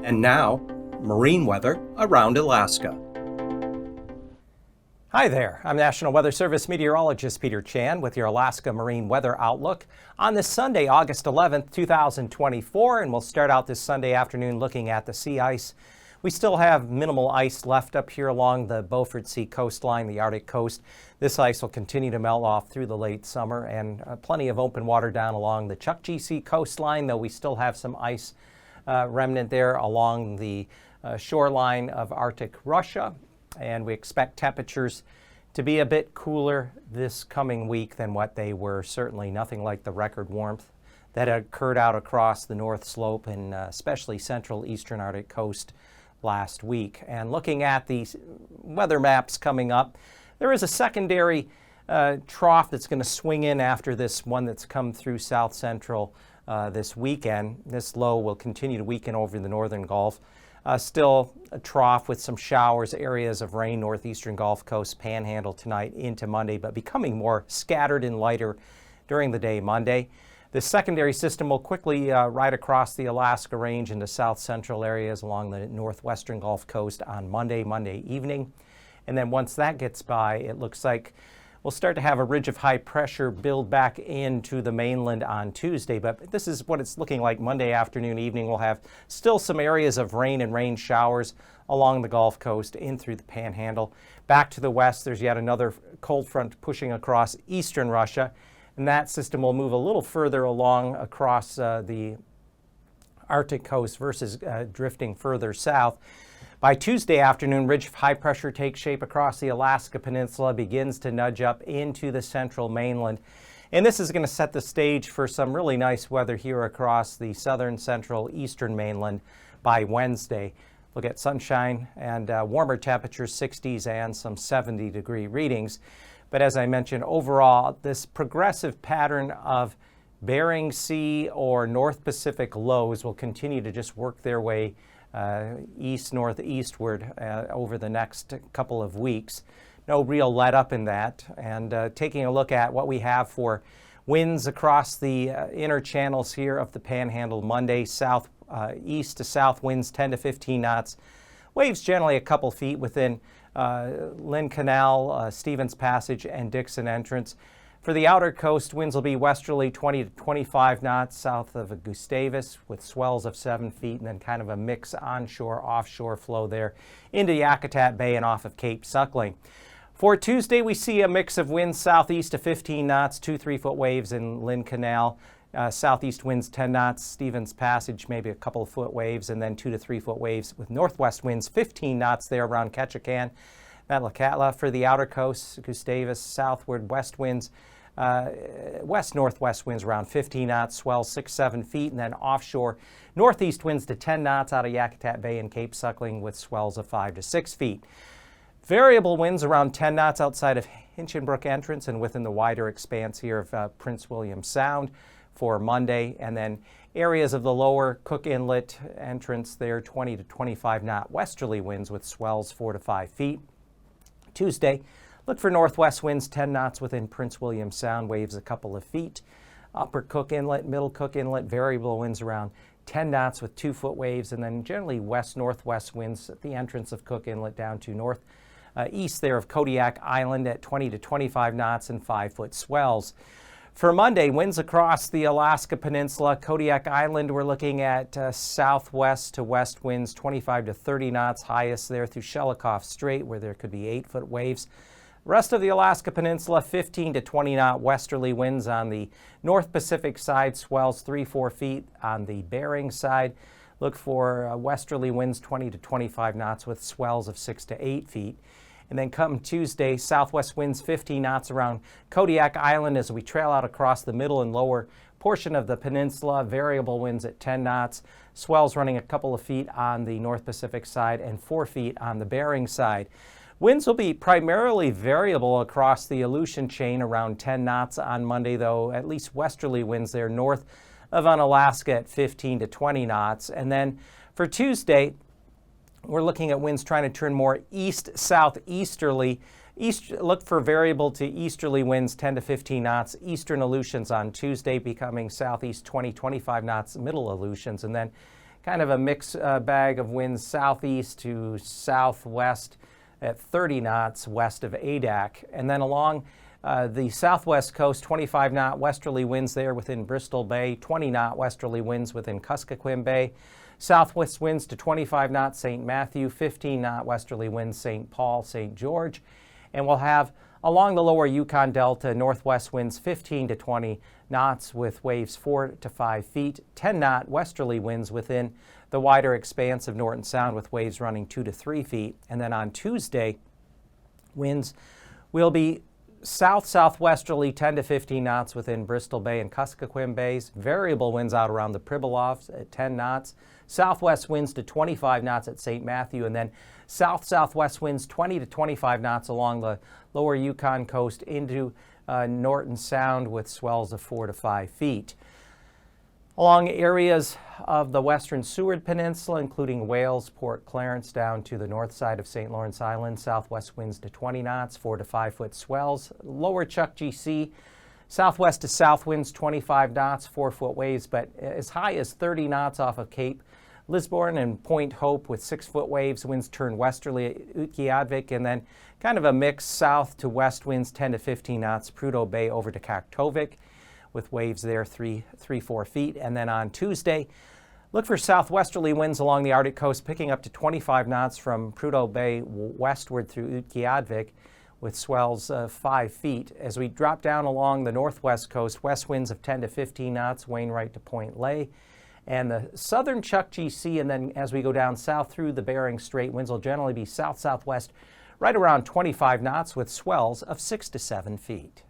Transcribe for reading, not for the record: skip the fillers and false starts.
And now, marine weather around Alaska. Hi there, I'm National Weather Service meteorologist Peter Chan with your Alaska Marine Weather Outlook on this Sunday, August 11th, 2024, and we'll start out this Sunday afternoon looking at the sea ice. We still have minimal ice left up here along the Beaufort Sea coastline, the Arctic coast. This ice will continue to melt off through the late summer, and plenty of open water down along the Chukchi Sea coastline, though we still have some ice remnant there along the shoreline of Arctic Russia. And we expect temperatures to be a bit cooler this coming week than what they were. Certainly nothing like the record warmth that occurred out across the North Slope and especially central eastern Arctic coast last week. And looking at the weather maps coming up, there is a secondary trough that's going to swing in after this one that's come through south central this weekend. This low will continue to weaken over the northern Gulf. Still a trough with some showers, areas of rain, northeastern Gulf Coast, panhandle tonight into Monday, but becoming more scattered and lighter during the day Monday. The secondary system will quickly ride across the Alaska Range into south central areas along the northwestern Gulf Coast on Monday evening. And then once that gets by, it looks like we'll start to have a ridge of high pressure build back into the mainland on Tuesday, but this is what it's looking like Monday afternoon, evening. We'll have still some areas of rain and rain showers along the Gulf Coast in through the Panhandle. Back to the west, there's yet another cold front pushing across eastern Russia, and that system will move a little further along across the Arctic coast versus drifting further south. By Tuesday afternoon, ridge of high pressure takes shape across the Alaska Peninsula, begins to nudge up into the central mainland. And this is going to set the stage for some really nice weather here across the southern, central, eastern mainland by Wednesday. Look at sunshine and warmer temperatures, 60s and some 70-degree readings. But as I mentioned, overall, this progressive pattern of Bering Sea or North Pacific lows will continue to just work their way east-northeastward over the next couple of weeks. No real let up in that. And taking a look at what we have for winds across the inner channels here of the Panhandle Monday, south east to south winds 10 to 15 knots. Waves generally a couple feet within Lynn Canal, Stevens Passage, and Dixon Entrance. For the outer coast, winds will be westerly 20 to 25 knots south of Gustavus with swells of 7 feet, and then kind of a mix onshore-offshore flow there into Yakutat Bay and off of Cape Suckling. For Tuesday, we see a mix of winds southeast to 15 knots, 2-3-foot waves in Lynn Canal. Southeast winds 10 knots, Stevens Passage, maybe a couple of foot waves, and then 2 to 3-foot waves with northwest winds 15 knots there around Ketchikan. Metlakatla. For the outer coast, Gustavus, southward west winds, west-northwest winds around 15 knots, swells 6-7 feet, and then offshore northeast winds to 10 knots out of Yakutat Bay and Cape Suckling with swells of 5 to 6 feet. Variable winds around 10 knots outside of Hinchinbrook Entrance and within the wider expanse here of Prince William Sound for Monday, and then areas of the lower Cook Inlet entrance there 20 to 25 knot westerly winds with swells 4 to 5 feet. Tuesday, look for northwest winds 10 knots within Prince William Sound, waves a couple of feet. Upper Cook Inlet, Middle Cook Inlet, variable winds around 10 knots with 2-foot waves, and then generally west-northwest winds at the entrance of Cook Inlet down to northeast there of Kodiak Island at 20 to 25 knots and 5-foot swells. For Monday, winds across the Alaska Peninsula, Kodiak Island, we're looking at southwest to west winds 25 to 30 knots, highest there through Shelikof Strait where there could be 8-foot waves. Rest of the Alaska Peninsula, 15 to 20 knot westerly winds on the North Pacific side, swells 3-4 feet on the Bering side. Look for westerly winds 20 to 25 knots with swells of 6 to 8 feet. And then come Tuesday, southwest winds 15 knots around Kodiak Island as we trail out across the middle and lower portion of the peninsula. Variable winds at 10 knots, swells running a couple of feet on the North Pacific side and 4 feet on the Bering side. Winds will be primarily variable across the Aleutian chain around 10 knots on Monday, though at least westerly winds there north of Unalaska at 15 to 20 knots. And then for Tuesday, we're looking at winds trying to turn more east-southeasterly. Look for variable to easterly winds 10 to 15 knots. Eastern Aleutians on Tuesday becoming southeast 20-25 knots, middle Aleutians. And then kind of a mixed bag of winds southeast to southwest at 30 knots west of Adak. And then along the southwest coast, 25-knot westerly winds there within Bristol Bay, 20-knot westerly winds within Kuskokwim Bay. Southwest winds to 25 knots St. Matthew, 15-knot westerly winds St. Paul, St. George. And we'll have along the lower Yukon Delta, northwest winds 15 to 20 knots with waves 4 to 5 feet, 10-knot westerly winds within the wider expanse of Norton Sound with waves running 2 to 3 feet. And then on Tuesday, winds will be south-southwesterly 10 to 15 knots within Bristol Bay and Kuskokwim Bays. Variable winds out around the Pribilofs at 10 knots. Southwest winds to 25 knots at St. Matthew, and then south-southwest winds 20 to 25 knots along the lower Yukon coast into Norton Sound with swells of 4 to 5 feet. Along areas of the western Seward Peninsula, including Wales, Port Clarence, down to the north side of St. Lawrence Island, southwest winds to 20 knots, 4 to 5 foot swells. Lower Chukchi Sea, southwest to south winds 25 knots, 4 foot waves, but as high as 30 knots off of Cape Lisburne and Point Hope with 6 foot waves. Winds turn westerly at Utqiagvik, and then kind of a mix south to west winds 10 to 15 knots, Prudhoe Bay over to Kaktovik with waves there 3-4 feet. And then on Tuesday, look for southwesterly winds along the Arctic coast picking up to 25 knots from Prudhoe Bay westward through Utqiagvik with swells of 5 feet. As we drop down along the northwest coast, west winds of 10 to 15 knots, Wainwright to Point Ley. And the southern Chukchi Sea, and then as we go down south through the Bering Strait, winds will generally be south-southwest right around 25 knots with swells of 6 to 7 feet.